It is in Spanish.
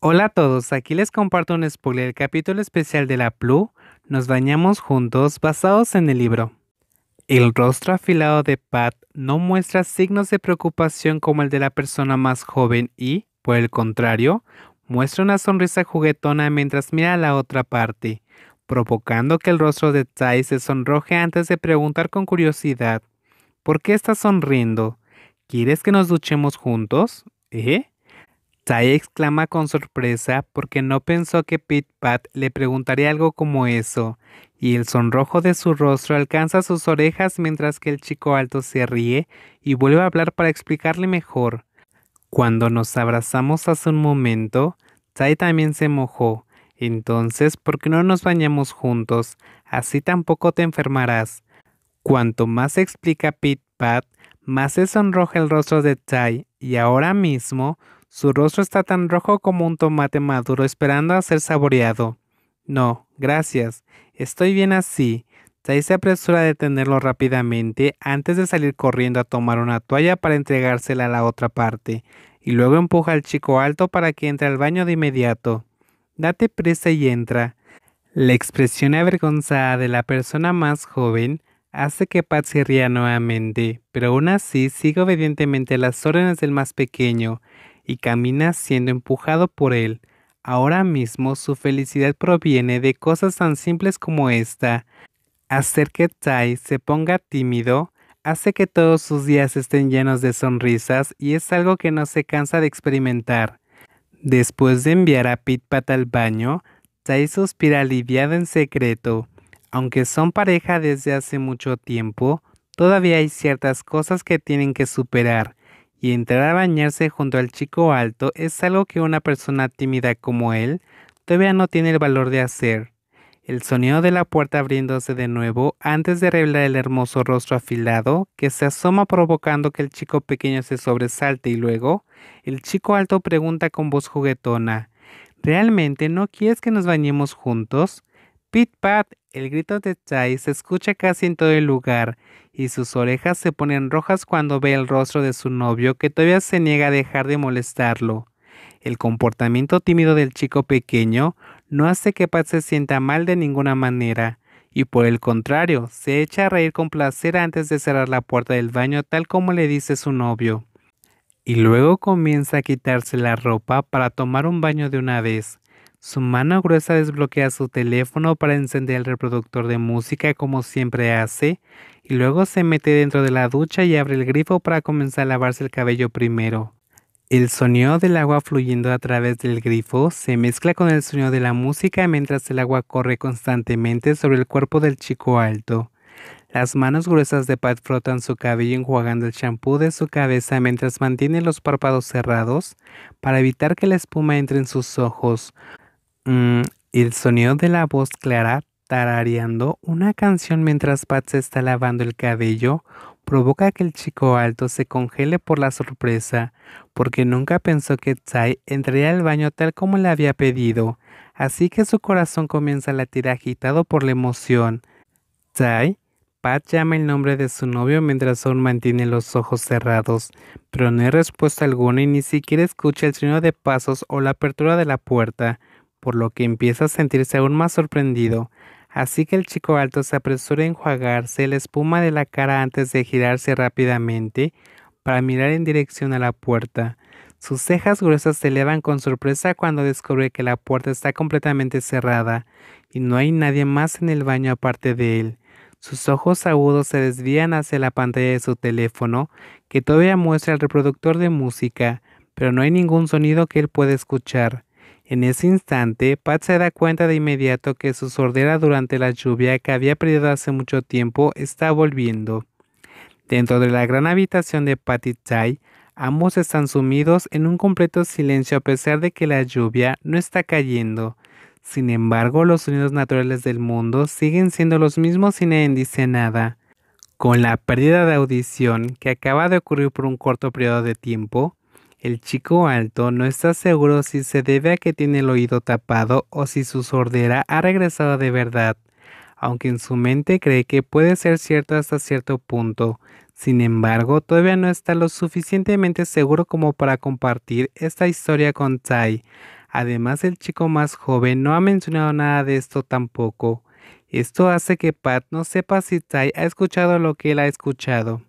Hola a todos, aquí les comparto un spoiler del capítulo especial de la Plu. Nos bañamos juntos basados en el libro. El rostro afilado de Pat no muestra signos de preocupación como el de la persona más joven y, por el contrario, muestra una sonrisa juguetona mientras mira a la otra parte, provocando que el rostro de Tai se sonroje antes de preguntar con curiosidad: ¿por qué estás sonriendo? ¿Quieres que nos duchemos juntos? ¿Eh? Tai exclama con sorpresa porque no pensó que Pit Pat le preguntaría algo como eso, y el sonrojo de su rostro alcanza sus orejas mientras que el chico alto se ríe y vuelve a hablar para explicarle mejor. Cuando nos abrazamos hace un momento, Tai también se mojó. Entonces, ¿por qué no nos bañamos juntos? Así tampoco te enfermarás. Cuanto más explica Pit Pat, más se sonroja el rostro de Tai, y ahora mismo su rostro está tan rojo como un tomate maduro esperando a ser saboreado. No, gracias, estoy bien así. Tai se apresura a detenerlo rápidamente antes de salir corriendo a tomar una toalla para entregársela a la otra parte, y luego empuja al chico alto para que entre al baño de inmediato. Date prisa y entra. La expresión avergonzada de la persona más joven hace que Pat se ría nuevamente, pero aún así sigue obedientemente las órdenes del más pequeño y camina siendo empujado por él. Ahora mismo su felicidad proviene de cosas tan simples como esta. Hacer que Tai se ponga tímido hace que todos sus días estén llenos de sonrisas y es algo que no se cansa de experimentar. Después de enviar a Pit Pat al baño, Tai suspira aliviado en secreto. Aunque son pareja desde hace mucho tiempo, todavía hay ciertas cosas que tienen que superar, y entrar a bañarse junto al chico alto es algo que una persona tímida como él todavía no tiene el valor de hacer. El sonido de la puerta abriéndose de nuevo antes de revelar el hermoso rostro afilado que se asoma provocando que el chico pequeño se sobresalte y luego el chico alto pregunta con voz juguetona: ¿realmente no quieres que nos bañemos juntos? Pit Pat, el grito de Tai se escucha casi en todo el lugar y sus orejas se ponen rojas cuando ve el rostro de su novio que todavía se niega a dejar de molestarlo. El comportamiento tímido del chico pequeño no hace que Pat se sienta mal de ninguna manera, y por el contrario, se echa a reír con placer antes de cerrar la puerta del baño tal como le dice su novio. Y luego comienza a quitarse la ropa para tomar un baño de una vez. Su mano gruesa desbloquea su teléfono para encender el reproductor de música como siempre hace, y luego se mete dentro de la ducha y abre el grifo para comenzar a lavarse el cabello primero. El sonido del agua fluyendo a través del grifo se mezcla con el sonido de la música mientras el agua corre constantemente sobre el cuerpo del chico alto. Las manos gruesas de Pat frotan su cabello enjuagando el champú de su cabeza mientras mantiene los párpados cerrados para evitar que la espuma entre en sus ojos. Mm, el sonido de la voz clara tarareando una canción mientras Pat se está lavando el cabello provoca que el chico alto se congele por la sorpresa, porque nunca pensó que Tai entraría al baño tal como le había pedido, así que su corazón comienza a latir agitado por la emoción. Tai, Pat llama el nombre de su novio mientras aún mantiene los ojos cerrados, pero no hay respuesta alguna y ni siquiera escucha el sonido de pasos o la apertura de la puerta, por lo que empieza a sentirse aún más sorprendido. Así que el chico alto se apresura a enjuagarse la espuma de la cara antes de girarse rápidamente para mirar en dirección a la puerta. Sus cejas gruesas se elevan con sorpresa cuando descubre que la puerta está completamente cerrada y no hay nadie más en el baño aparte de él. Sus ojos agudos se desvían hacia la pantalla de su teléfono, que todavía muestra el reproductor de música, pero no hay ningún sonido que él pueda escuchar. En ese instante, Pat se da cuenta de inmediato que su sordera durante la lluvia que había perdido hace mucho tiempo está volviendo. Dentro de la gran habitación de Pat y Tai, ambos están sumidos en un completo silencio a pesar de que la lluvia no está cayendo. Sin embargo, los sonidos naturales del mundo siguen siendo los mismos y nadie dice nada. Con la pérdida de audición que acaba de ocurrir por un corto periodo de tiempo, el chico alto no está seguro si se debe a que tiene el oído tapado o si su sordera ha regresado de verdad, aunque en su mente cree que puede ser cierto hasta cierto punto. Sin embargo, todavía no está lo suficientemente seguro como para compartir esta historia con Tai, Además, el chico más joven no ha mencionado nada de esto tampoco. Esto hace que Pat no sepa si Tai ha escuchado lo que él ha escuchado.